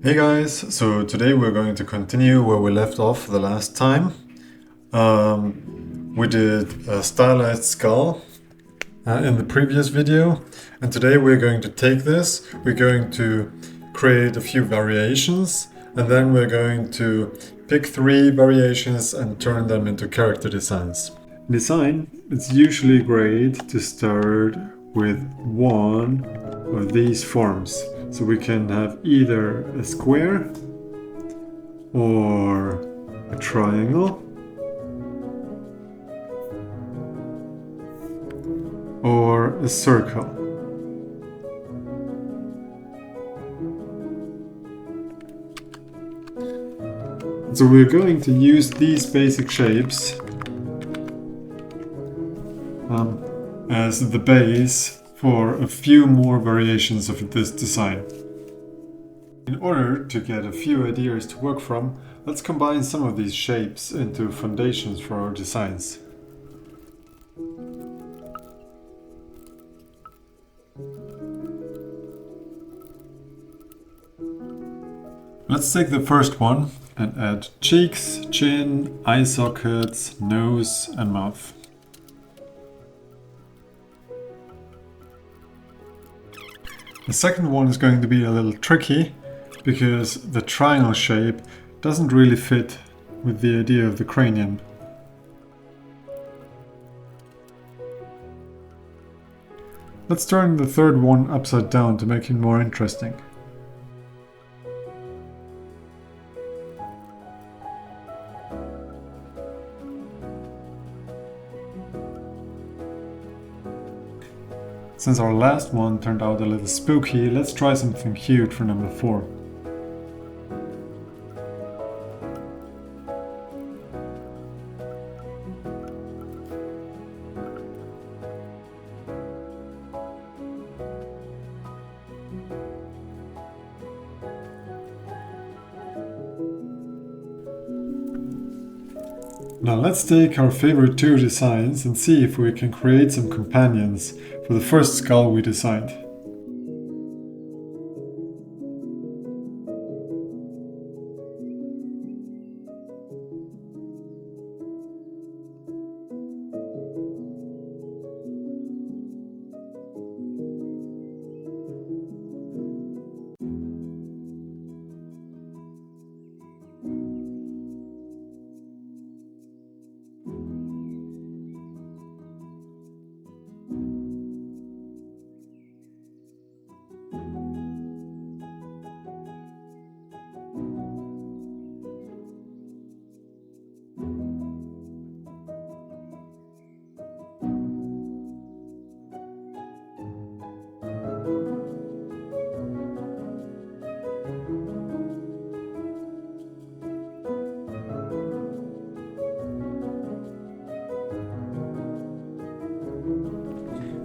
Hey guys, so today we're going to continue where we left off the last time. We did a stylized skull in the previous video, and today we're going to take this, we're going to create a few variations, and then we're going to pick 3 variations and turn them into character designs. Design, it's usually great to start with one of these forms. So we can have either a square or a triangle or a circle. So we're going to use these basic shapes as the base for a few more variations of this design. In order to get a few ideas to work from, let's combine some of these shapes into foundations for our designs. Let's take the first one and add cheeks, chin, eye sockets, nose and mouth. The second one is going to be a little tricky because the triangle shape doesn't really fit with the idea of the cranium. Let's turn the third one upside down to make it more interesting. Since our last one turned out a little spooky, let's try something cute for number 4. Now let's take our favorite 2 designs and see if we can create some companions for the first skull we designed.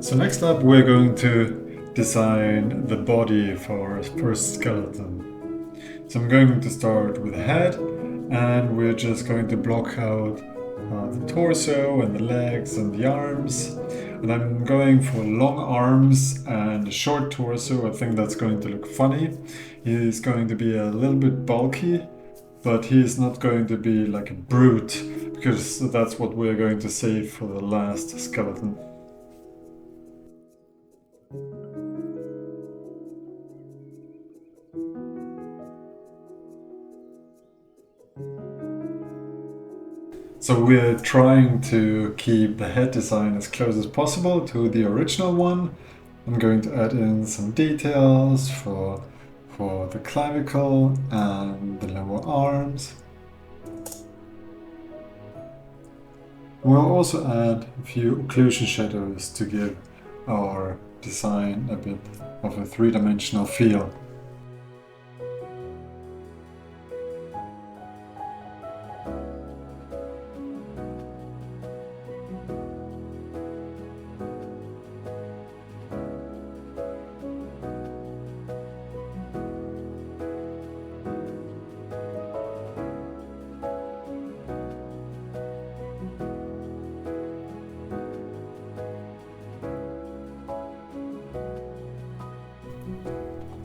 So next up we're going to design the body for our first skeleton. So I'm going to start with the head, and we're just going to block out the torso and the legs and the arms. And I'm going for long arms and a short torso. I think that's going to look funny. He's going to be a little bit bulky, but he's not going to be like a brute, because that's what we're going to save for the last skeleton. So we're trying to keep the head design as close as possible to the original one. I'm going to add in some details for the clavicle and the lower arms. We'll also add a few occlusion shadows to give our design a bit of a 3-dimensional feel.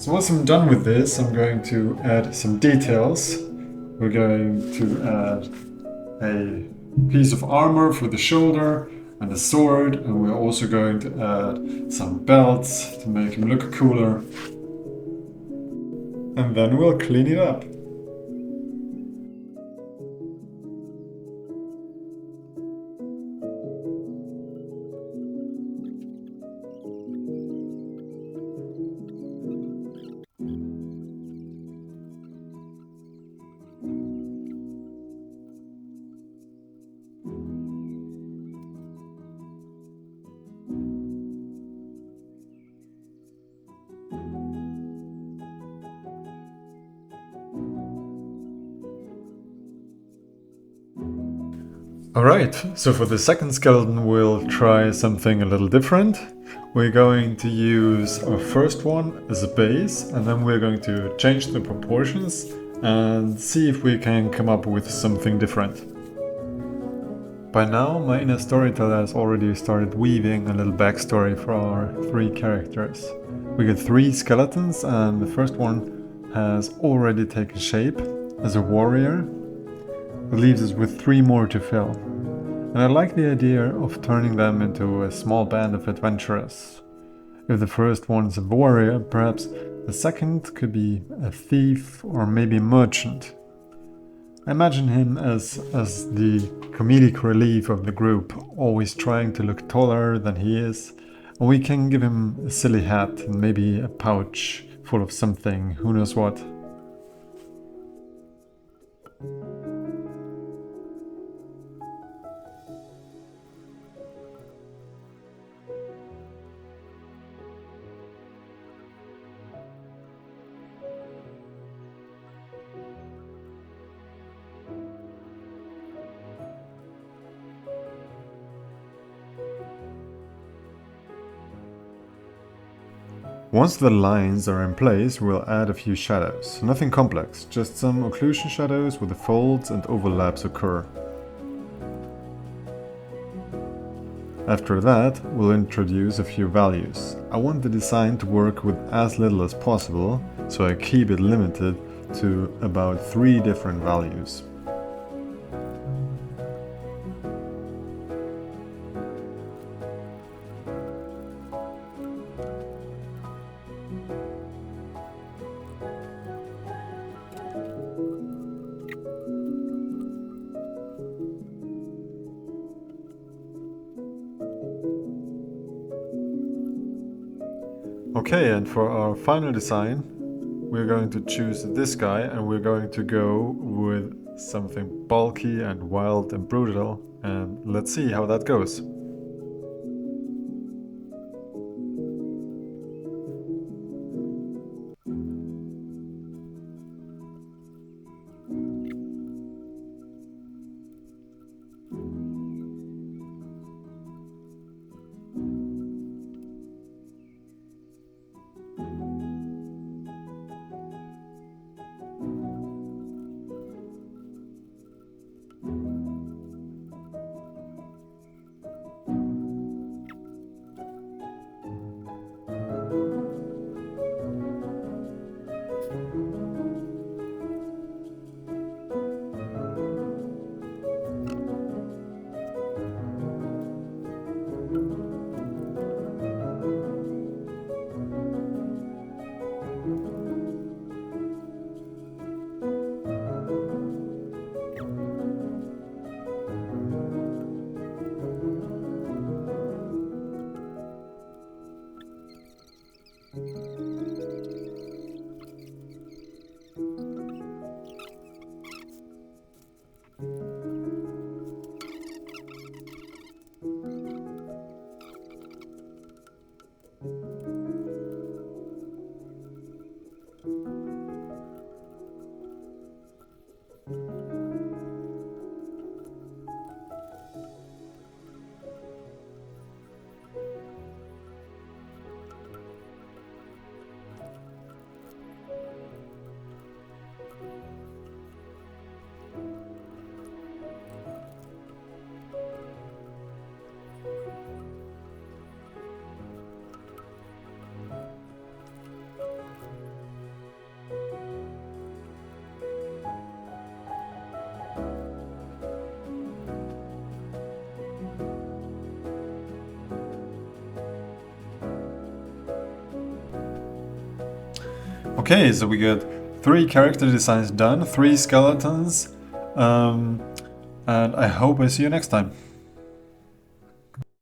So once I'm done with this, I'm going to add some details. We're going to add a piece of armor for the shoulder and a sword, and we're also going to add some belts to make him look cooler. And then we'll clean it up. Alright, so for the second skeleton we'll try something a little different. We're going to use our first one as a base, and then we're going to change the proportions and see if we can come up with something different. By now my inner storyteller has already started weaving a little backstory for our three characters. We got three skeletons, and the first one has already taken shape as a warrior. It leaves us with three more to fill. And I like the idea of turning them into a small band of adventurers. If the first one's a warrior, perhaps the second could be a thief or maybe a merchant. I imagine him as the comedic relief of the group, always trying to look taller than he is, and we can give him a silly hat and maybe a pouch full of something, who knows what. Once the lines are in place, we'll add a few shadows. Nothing complex, just some occlusion shadows where the folds and overlaps occur. After that, we'll introduce a few values. I want the design to work with as little as possible, so I keep it limited to about 3 different values. Okay, and for our final design, we're going to choose this guy, and we're going to go with something bulky and wild and brutal, and let's see how that goes. Okay, so we got 3 character designs done, 3 skeletons, and I hope I see you next time.